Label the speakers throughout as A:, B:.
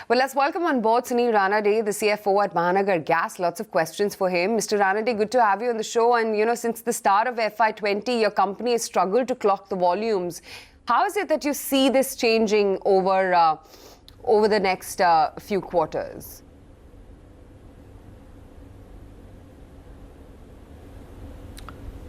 A: Well, let's welcome on board Sunil Ranade, the CFO at Mahanagar Gas. Lots of questions for him. Mr. Ranade, good to have you on the show. And, since the start of FY20, your company has struggled to clock the volumes. How is it that you see this changing over the next few quarters?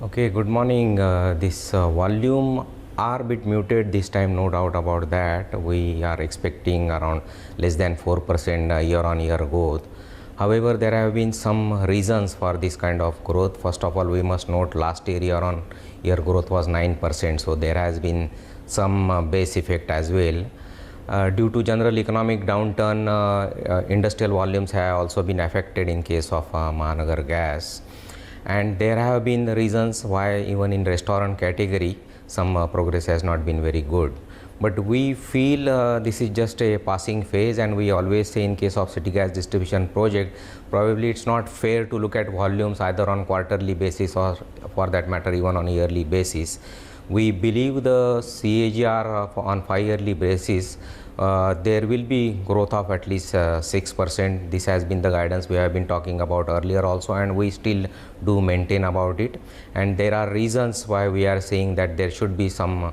B: Okay, good morning. This volume are a bit muted this time, no doubt about that. We are expecting around less than 4% year-on-year growth. However, there have been some reasons for this kind of growth. First of all, we must note last year year-on-year growth was 9%, so there has been some base effect as well. Due to general economic downturn, industrial volumes have also been affected in case of Mahanagar Gas. And there have been reasons why even in restaurant category, some progress has not been very good. But we feel this is just a passing phase, and we always say in case of city gas distribution project, probably it's not fair to look at volumes either on quarterly basis or for that matter even on yearly basis. We believe the CAGR on 5-yearly basis, there will be growth of at least 6%. This has been the guidance we have been talking about earlier also, and we still do maintain about it. And there are reasons why we are saying that there should be some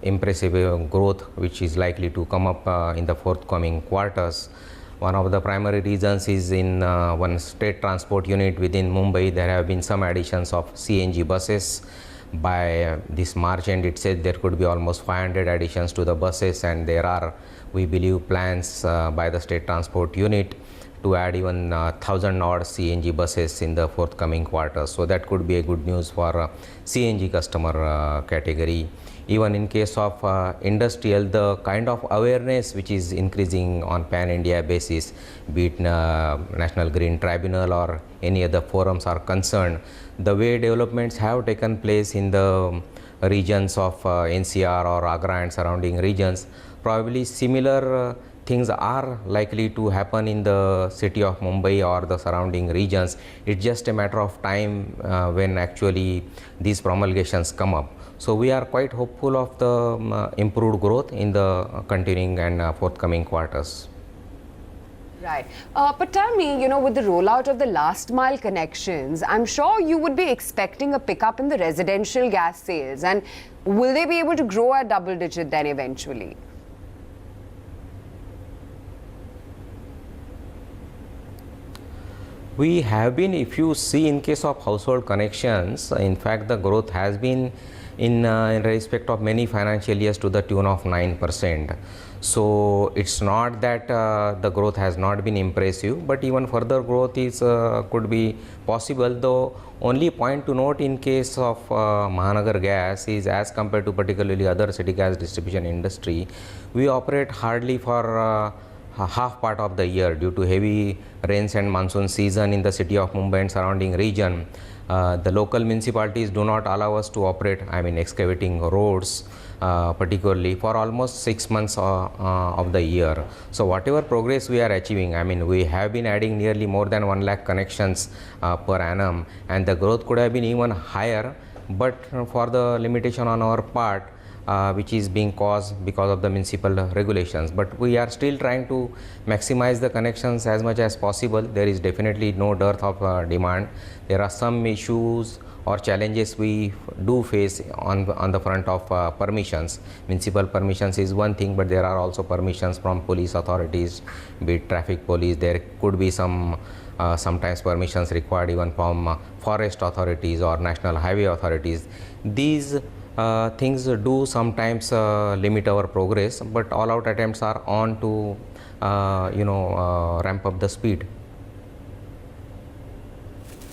B: impressive growth which is likely to come up in the forthcoming quarters. One of the primary reasons is in one state transport unit within Mumbai, there have been some additions of CNG buses. By this March end, it said there could be almost 500 additions to the buses, and there are, we believe, plans by the state transport unit to add even 1,000 odd CNG buses in the forthcoming quarters. So that could be a good news for CNG customer category. Even in case of industrial, the kind of awareness which is increasing on pan-India basis, be it National Green Tribunal or any other forums are concerned, the way developments have taken place in the regions of NCR or Agra and surrounding regions, probably similar things are likely to happen in the city of Mumbai or the surrounding regions. It's just a matter of time when actually these promulgations come up. So we are quite hopeful of the improved growth in the continuing and forthcoming quarters.
A: Right. But tell me, with the rollout of the last mile connections, I'm sure you would be expecting a pickup in the residential gas sales. And will they be able to grow at double digit then eventually?
B: We have been, if you see in case of household connections, in fact the growth has been in respect of many financial years to the tune of 9%. So it's not that the growth has not been impressive, but even further growth is could be possible. Though only point to note in case of Mahanagar Gas is, as compared to particularly other city gas distribution industry, we operate hardly for half part of the year due to heavy rains and monsoon season in the city of Mumbai and surrounding region. The local municipalities do not allow us to operate, excavating roads particularly for almost 6 months of the year. So whatever progress we are achieving, we have been adding nearly more than 1 lakh connections per annum, and the growth could have been even higher, but for the limitation on our part, which is being caused because of the municipal regulations. But we are still trying to maximize the connections as much as possible. There is definitely no dearth of demand. There are some issues or challenges we do face on the front of permissions. Municipal permissions is one thing, but there are also permissions from police authorities, be it traffic police. There could be some sometimes permissions required even from forest authorities or national highway authorities. These things do sometimes limit our progress, but all out attempts are on to ramp up the speed.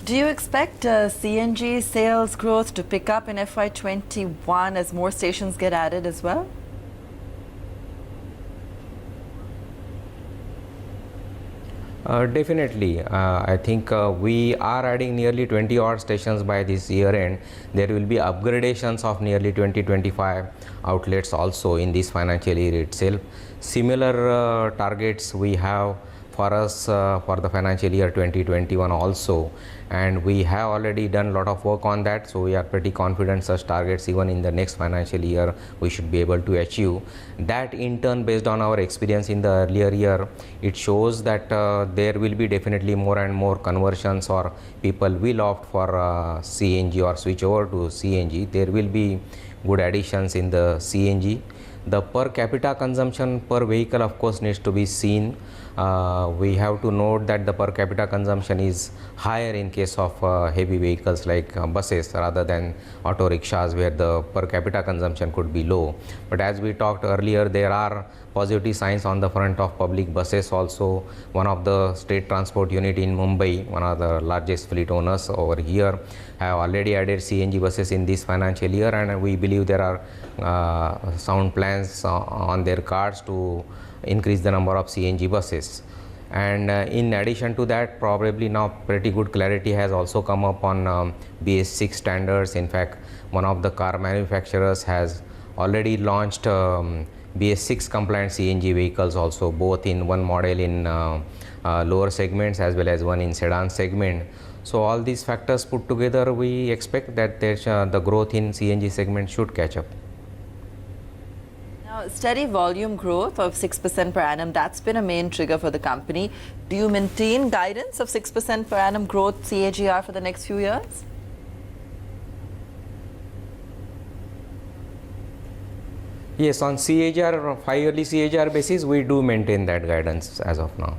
C: Do you expect CNG sales growth to pick up in FY21 as more stations get added as well?
B: Definitely. I think we are adding nearly 20 odd stations by this year end. There will be upgradations of nearly 20-25 outlets also in this financial year itself. Similar targets we have for us for the financial year 2021 also, and we have already done a lot of work on that, so we are pretty confident such targets even in the next financial year we should be able to achieve. That in turn, based on our experience in the earlier year, it shows that there will be definitely more and more conversions, or people will opt for CNG or switch over to CNG. There will be good additions in the CNG. The per capita consumption per vehicle of course needs to be seen. We have to note that the per capita consumption is higher in case of heavy vehicles like buses rather than auto rickshaws, where the per capita consumption could be low. But as we talked earlier, there are positive signs on the front of public buses also. One of the state transport unit in Mumbai, one of the largest fleet owners over here, have already added CNG buses in this financial year, and we believe there are sound plans on their cards to increase the number of CNG buses. And in addition to that, probably now pretty good clarity has also come up on BS6 standards. In fact, one of the car manufacturers has already launched BS6 compliant CNG vehicles also, both in one model in lower segments as well as one in sedan segment. So all these factors put together, we expect that the growth in CNG segment should catch up.
C: Now, steady volume growth of 6% per annum, that's been a main trigger for the company. Do you maintain guidance of 6% per annum growth CAGR for the next few years?
B: Yes, on CAGR, 5-yearly CAGR basis, we do maintain that guidance as of now.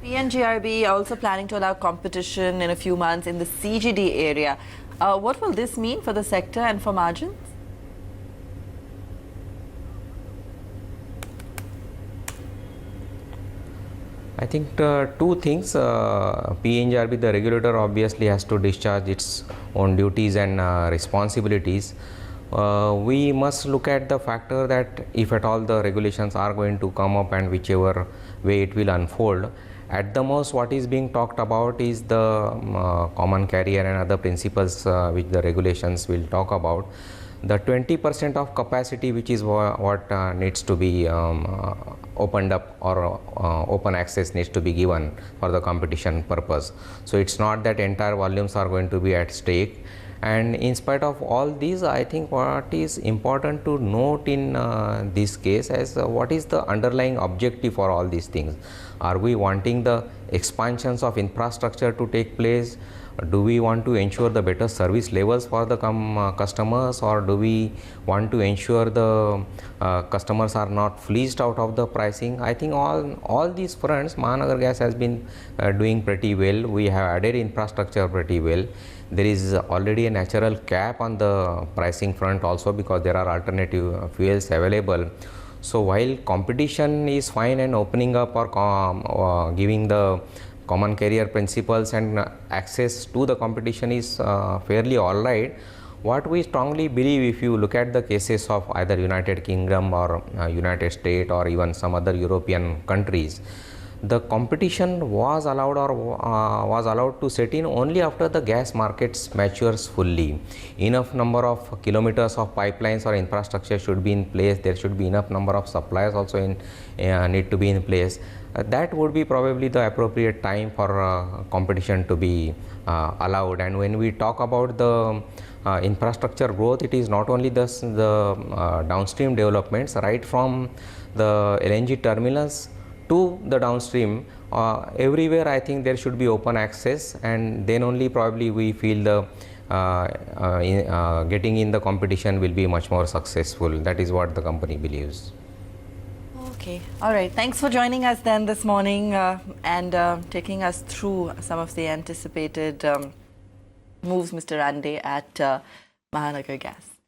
C: PNGRB also planning to allow competition in a few months in the CGD area. What will this mean for the sector and for margins?
B: I think two things. PNGRB, the regulator, obviously has to discharge its own duties and responsibilities. We must look at the factor that if at all the regulations are going to come up, and whichever way it will unfold, at the most what is being talked about is the common carrier and other principles which the regulations will talk about. The 20% of capacity, which is what needs to be opened up, or open access needs to be given for the competition purpose. So it's not that entire volumes are going to be at stake. And in spite of all these, I think what is important to note in this case is what is the underlying objective for all these things. Are we wanting the expansions of infrastructure to take place? Do we want to ensure the better service levels for the customers, or do we want to ensure the customers are not fleeced out of the pricing? I think all these fronts Mahanagar Gas has been doing pretty well. We have added infrastructure pretty well. There is already a natural cap on the pricing front also, because there are alternative fuels available. So while competition is fine and opening up or giving the common carrier principles and access to the competition is fairly all right, what we strongly believe, if you look at the cases of either United Kingdom or United States or even some other European countries, the competition was allowed to set in only after the gas markets matures fully. Enough number of kilometers of pipelines or infrastructure should be in place. There should be enough number of suppliers also need to be in place. That would be probably the appropriate time for competition to be allowed. And when we talk about the infrastructure growth, it is not only the downstream developments, right from the LNG terminals to the downstream, everywhere I think there should be open access, and then only probably we feel the getting in the competition will be much more successful. That is what the company believes.
C: Okay, all right. Thanks for joining us then this morning and taking us through some of the anticipated moves, Mr. Ranade, at Mahanagar Gas.